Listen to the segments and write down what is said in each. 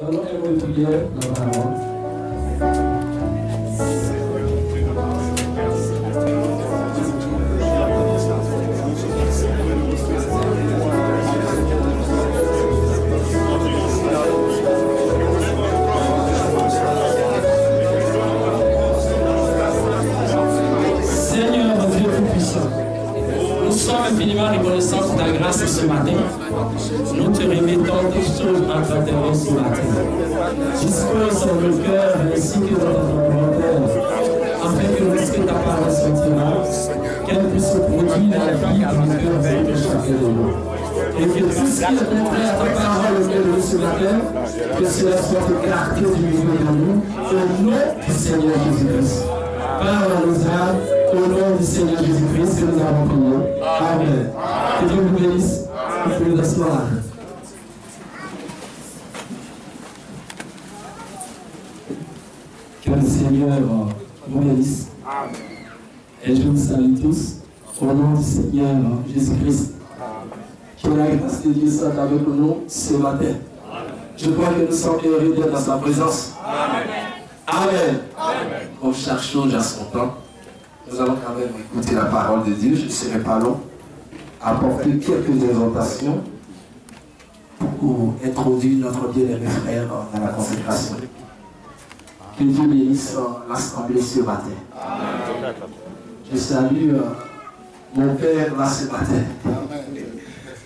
Prenons un mot de prière dans la parole. Seigneur Dieu Tout-Puissant, nous sommes infiniment reconnaissants de ta grâce ce matin. Nous te remettons toutes choses entre tes mains ce matin. Dispose nos cœurs ainsi que notre volontaire, afin que lorsque ta parole sortira, qu'elle puisse se produire dans la vie dans le cœur de chacun de nous. Et que tout ce qui est contraire à ta parole au milieu de nous ce matin, que cela soit écarté du milieu de nous, au nom du Seigneur Jésus-Christ. Parle à nos âmes, au nom du Seigneur Jésus-Christ que nous avons prié. Amen. Que Dieu vous bénisse. Vous pouvez vous asseoir. Que le Seigneur vous bénisse. Et je vous salue tous au nom du Seigneur Jésus-Christ. Que la grâce de Dieu soit avec nous ce matin. Je crois que nous sommes heureux d'être dans sa présence. Amen. Comme chaque chose à son temps, nous allons quand même écouter la parole de Dieu. Je ne serai pas long. Apporter quelques exhortations pour introduire notre bien-aimé frère dans la consécration. Que Dieu bénisse l'assemblée ce matin. Je salue mon père là ce matin.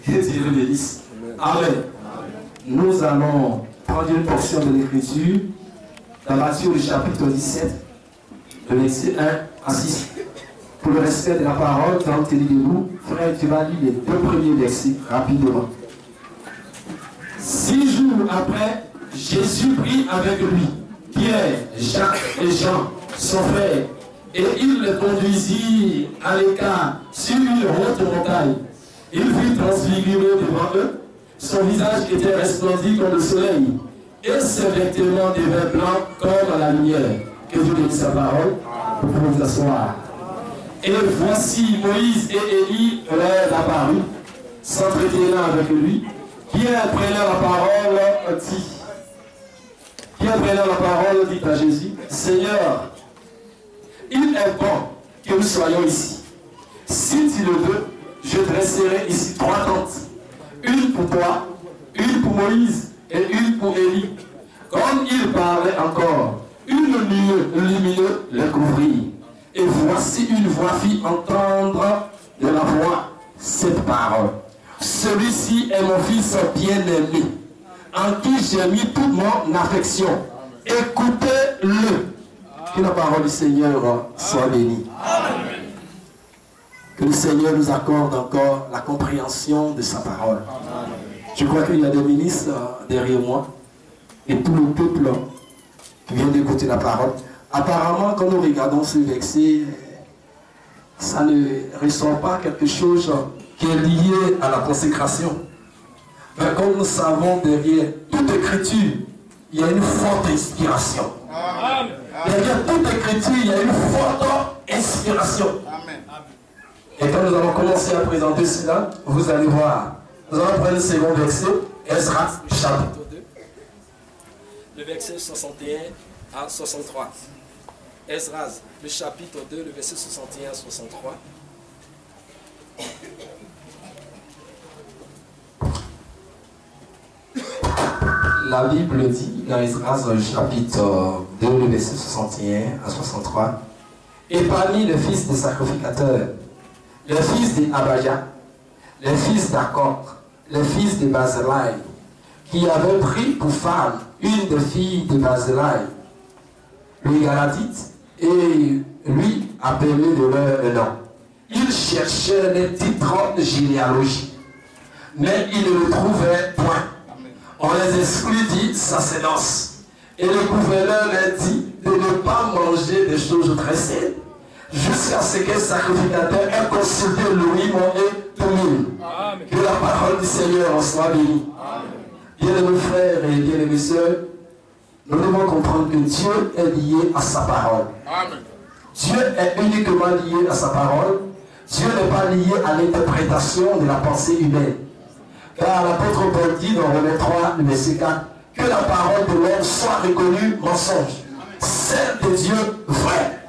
Que Dieu le bénisse. Amen. Nous allons prendre une portion de l'écriture dans Matthieu le chapitre 17, le verset 1 à 6. Pour le respect de la parole, quand tu es debout, frère, tu vas lire les deux premiers versets rapidement. 6 jours après, Jésus prit avec lui Pierre, Jacques et Jean, son frère, et il les conduisit à l'écart sur une haute montagne. Il fut transfiguré devant eux, son visage était resplendissant comme le soleil, et ses vêtements devenaient blancs comme la lumière. Que Dieu bénisse sa parole, pour vous asseoir. Et voici Moïse et Élie leur apparus, s'entretenant avec lui. Pierre prenant la parole dit à Jésus, Seigneur, il est bon que nous soyons ici. Si tu le veux, je dresserai ici 3 tentes, une pour toi, une pour Moïse et une pour Élie. Comme il parlait encore, une lumineuse les couvrit. Et voici une voix fit entendre de la voix cette parole. Celui-ci est mon fils bien-aimé, en qui j'ai mis toute mon affection. Écoutez-le. Que la parole du Seigneur soit bénie. Amen. Que le Seigneur nous accorde encore la compréhension de sa parole. Amen. Je crois qu'il y a des ministres derrière moi et tout le peuple qui vient d'écouter la parole. Apparemment, quand nous regardons ce verset, ça ne ressort pas quelque chose qui est lié à la consécration. Mais comme nous savons, derrière toute écriture, il y a une forte inspiration. Derrière toute écriture, il y a une forte inspiration. Et quand nous allons commencer à présenter cela, vous allez voir. Nous allons prendre le second verset, Esdras, chapitre 2, le verset 61 à 63. Esdras, le chapitre 2, le verset 61 à 63. La Bible dit dans Esdras, chapitre 2, le verset 61 à 63. Et parmi les fils des sacrificateurs, les fils d'Abaja, les fils d'Akor, les fils de Barzillai, qui avaient pris pour femme une des filles de Barzillai, le Galadite, et lui appelé de leur nom. Il cherchait les titres de généalogie, mais il ne le trouvait point. On les exclut sacerdoce. Et le gouverneur leur dit de ne pas manger des choses très saines, jusqu'à ce que le sacrificateur ait consulté Louis et Toumine. Que la parole du Seigneur en soit bénie. Bien-aimés frères et bien-aimés sœurs, nous devons comprendre que Dieu est lié à sa parole. Amen. Dieu est uniquement lié à sa parole. Dieu n'est pas lié à l'interprétation de la pensée humaine. Car l'apôtre Paul dit dans Romains 3, le verset 4, que la parole de soit reconnu mensonge. Celle de Dieu vrai.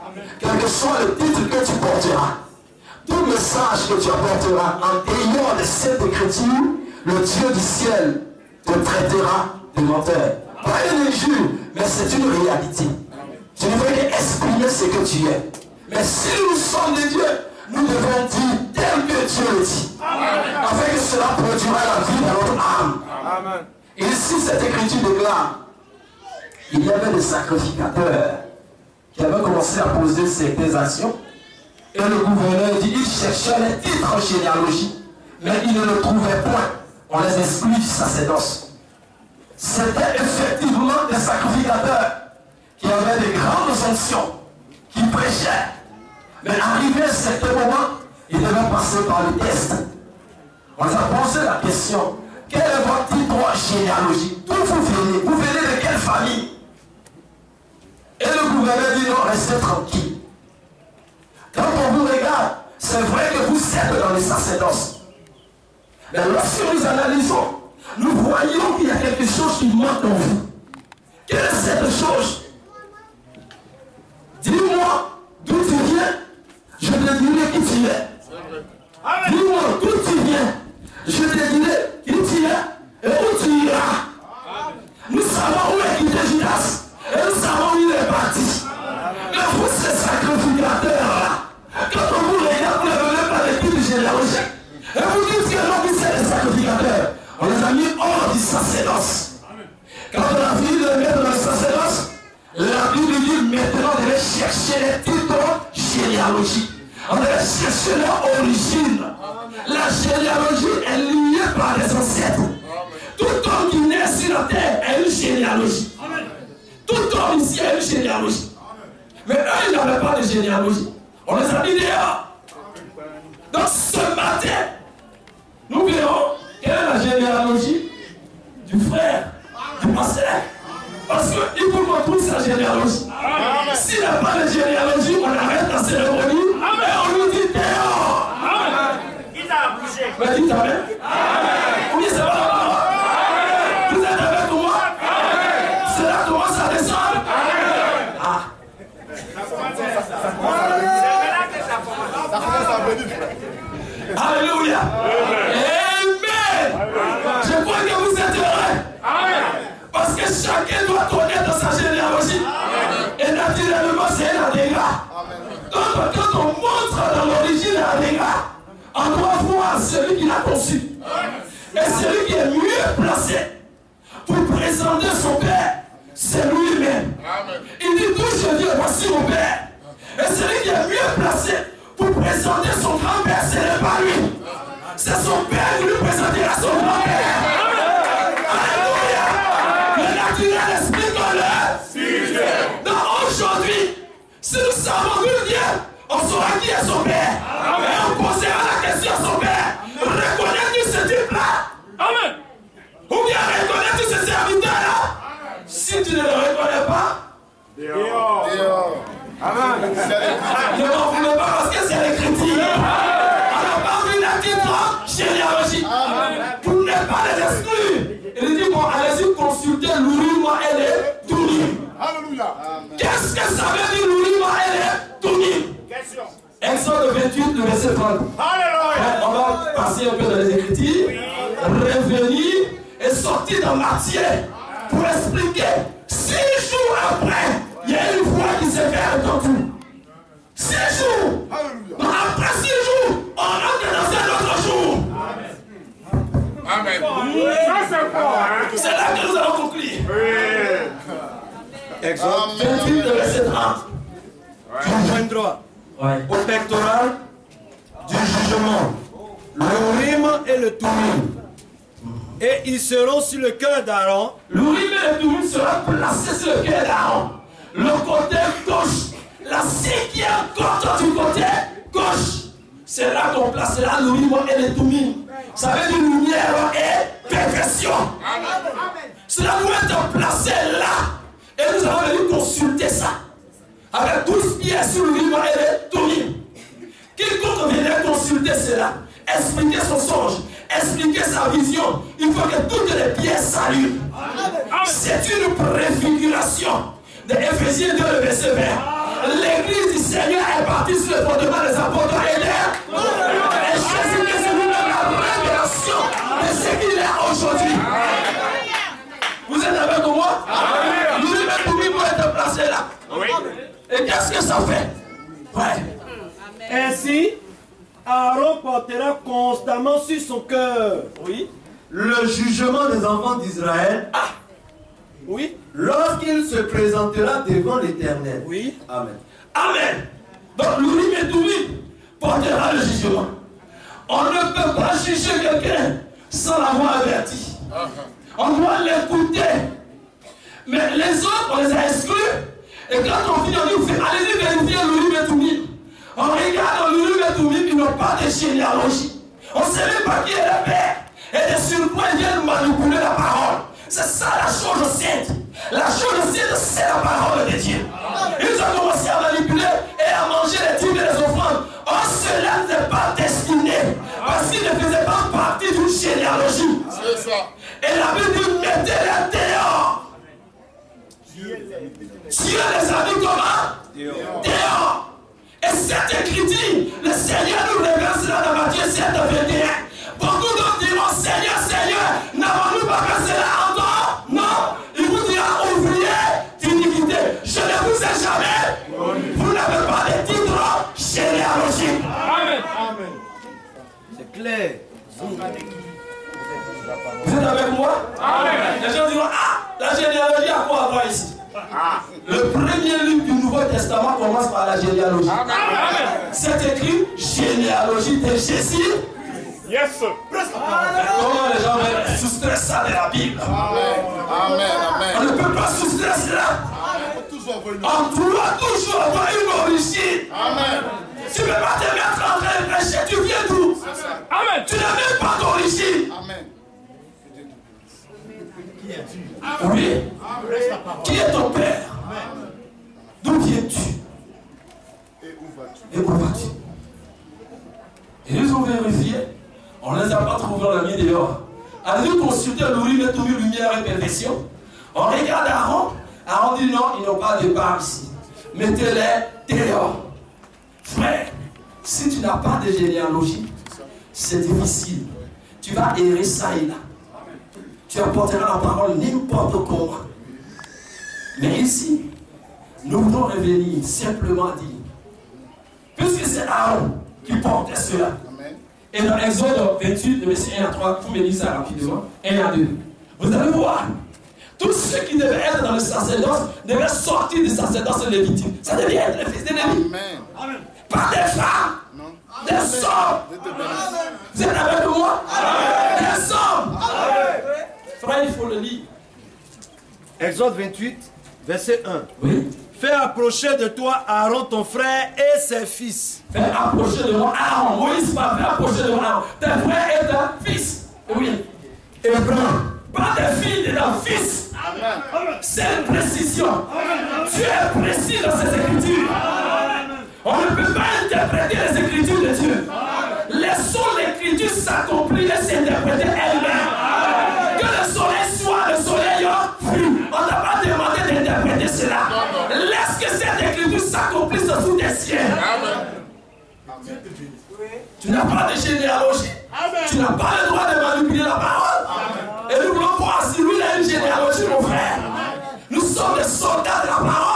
Quel que soit le titre que tu porteras, tout message que tu apporteras en ayant de cette écriture, le Dieu du ciel te traitera de menteur. Pas une injure, mais c'est une réalité. Tu ne veux exprimer ce que tu es. Mais si nous sommes de Dieu, nous devons dire tel que Dieu le dit. Afin que cela produira la vie dans notre âme. Amen. Et ici, cette écriture déclare, il y avait des sacrificateurs qui avaient commencé à poser ces actions. Et le gouverneur dit, il cherchait les titres en généalogie, mais il ne le trouvait point. On les exclut du sacerdoce. C'était effectivement des sacrificateurs qui avaient des grandes fonctions, qui prêchaient. Mais arrivé à un certain moment, ils devaient passer par le test. On les a posé la question, quel est votre titre en généalogie? D'où vous venez? Vous venez de quelle famille? Et le gouverneur dit, non, restez tranquille. Quand on vous regarde, c'est vrai que vous êtes dans les sacerdoces. Mais lorsque nous analysons, nous voyons qu'il y a quelque chose qui manque en vous. Quelle est cette chose? Dis-moi d'où tu viens, je te dirai qui tu es. Dis-moi d'où tu viens, je te dirai qui tu es et où tu iras. Nous savons où est quitté Judas et nous savons où il est parti. Mais vous, ces sacrificateurs-là, quand on vous regarde, vous ne venez pas des titres généalogiques. Et vous dites que non, vous êtes les sacrificateurs. On les a mis hors du sacerdoce. Quand on a fini de les mettre dans le sacerdoce, la Bible dit maintenant on devait chercher les titres généalogiques. On devait chercher leur origine. La généalogie est liée par les ancêtres. Tout homme qui naît sur la terre a une généalogie. Tout homme ici a une généalogie. Mais eux, ils n'avaient pas de généalogie. On les a mis dehors. Donc ce matin, nous verrons quelle est la généalogie du frère, du pasteur. Parce qu'il faut qu'on trouve sa généalogie. S'il n'a pas de généalogie, on arrête la cérémonie et on lui dit dehors. Il t'a bougé. Mais dites amen. Oui, c'est vrai. Vous êtes avec moi? Cela commence à descendre. Ah. Alléluia. Amen. Je crois que vous êtes heureux. Parce que chacun doit connaître sa généalogie. Et naturellement, c'est un dégât. Donc, quand on montre dans l'origine un dégât, on doit voir celui qui l'a conçu. Et celui qui est mieux placé pour présenter son Père, c'est lui-même. Il dit, d'où je viens, voici mon Père. Et celui qui est mieux placé pour présenter son grand-père, ce n'est pas lui. C'est son Père qui lui présentera son grand-père. Alléluia. Le naturel explique le. Donc aujourd'hui, si nous savons d'où il vient, on saura qui est son Père. Et on posera la question à son Père. Reconnais-tu ce type-là? Amen. Ou bien reconnais-tu ce serviteur-là? Si tu ne le reconnais pas, dehors. Amen. Ne m'en voulez pas parce que c'est l'écriture. On n'a pas vu la titre généalogie. Vous n'êtes pas les exclus. Il dit, bon, allez-y consulter l'Urima et les Tumim. Alléluia. Qu'est-ce que ça veut dire l'Urima et les Tumim? Exode 28, le verset 30. Alléluia. On va passer un peu dans les Écritures, revenir et sortir dans Matthieu pour expliquer 6 jours après. Il y a une voix qui s'est faite dans tout. 6 jours. Donc après 6 jours, on entre dans un autre jour. Amen. C'est là que nous allons conclure. Exode 28, verset 30. Tu joindras au pectoral du jugement le Urim et le Tumim. Et ils seront sur le cœur d'Aaron. L'Urim et le Tumim seront placés sur le cœur d'Aaron. Le côté gauche, la 5e côte du côté gauche. C'est là qu'on placera l'Urim et le Tumim. Ça veut dire lumière et perfection. Cela doit être placé là. Et nous allons venir consulter ça. Avec 12 pierres sur l'Urim et le Tumim. Quiconque viendrait consulter cela, expliquer son songe, expliquer sa vision, il faut que toutes les pièces s'allument. C'est une préfiguration de Éphésiens 2, le verset 20. L'église du Seigneur est partie sur le fondement des apôtres et Jésus-Christ est lui-même la révélation de ce qu'il est aujourd'hui. Vous êtes avec moi? Lui-même pour être placé là. Et qu'est-ce que ça fait? Ouais. Ainsi, Aaron portera constamment sur son cœur. Oui. Le jugement des enfants d'Israël. Oui. Lorsqu'il se présentera devant l'Éternel. Oui. Amen. Amen. Donc l'Urim et Thummim portera le jugement. On ne peut pas juger quelqu'un sans l'avoir averti. On doit l'écouter. Mais les autres, on les a exclus. Et quand on vient, on dit, allez-y vérifier l'Urim et Thummim. On regarde dans l'Urim et Thummim, ils n'ont pas de généalogie. On ne sait même pas qui est le père. Et de surcroît, ils viennent manipuler la parole. C'est ça la chose sainte. La chose sainte, c'est la parole de Dieu. Ils ont commencé à manipuler et à manger les dîmes et les offrandes. Or, cela n'est pas destiné. Parce qu'ils ne faisaient pas partie d'une généalogie. C'est ça. Et la Bible dit, mettez-les dehors. Dieu les a mis comment? Dehors. Et cette écriture, le Seigneur nous révèle cela dans Matthieu 7, 21. Beaucoup d'autres diront, Seigneur, Seigneur, n'avons-nous pas fait cela encore? Non. Il vous dira, ouvrier d'iniquité. Je ne vous ai jamais. Vous n'avez pas de titre généalogique. Amen. C'est clair. Vous êtes avec moi? Amen. Les gens diront, la généalogie a quoi à voir ici? Le premier livre du Nouveau Testament commence par la généalogie. C'est écrit généalogie de Jésus. Yes, sir. Comment les gens veulent soustraire ça de la Bible? On ne peut pas soustraire cela. On doit toujours avoir une origine. Tu ne peux pas te mettre en train de prêcher. Tu viens d'où? Amen. Tu n'as même pas d'origine. Oui. Qui est ton père? D'où viens-tu? Et où vas-tu? Et ils ont vérifié. On ne les a pas trouvés, on l'a mis dehors. Allez-vous consulter l'Urim et Thummim, lumière et perfection? On regarde Aaron. Aaron dit non, ils n'ont pas de part ici. Mettez-les dehors. Frère, si tu n'as pas de généalogie, c'est difficile. Tu vas errer ça et là. Tu apporteras la parole n'importe comment. Mais ici, nous voulons revenir simplement dire, puisque c'est Aaron qui portait cela. Et dans Exode 28, verset 1 à 3, vous me dites ça rapidement, 1 à 2. Vous allez voir, tous ceux qui devaient être dans le sacerdoce devaient sortir du sacerdoce lévitique. Ça devait être les fils de Lévi. Pas des femmes, des hommes. Vous êtes avec moi? Des hommes. Frère, il faut le lire. Exode 28, verset 1. Oui. Fais approcher de toi Aaron ton frère et ses fils. Fais approcher de moi Aaron. Moïse m'a fait approcher de moi Aaron. Tes frères et tes fils. Oui. Et pas des filles et des fils. C'est une précision. Tu es précis dans ces écritures. On ne peut pas interpréter les écritures de Dieu. Laissons l'écriture s'accomplir et s'interpréter elle-même. Que le soleil soit le soleil fut. On n'a pas demandé d'interpréter cela. Laisse que cette écriture s'accomplisse sous tes cieux. Tu n'as pas de généalogie. Tu n'as pas le droit de manipuler la parole. Et nous voulons voir si lui a une généalogie, mon frère. Nous sommes des soldats de la parole.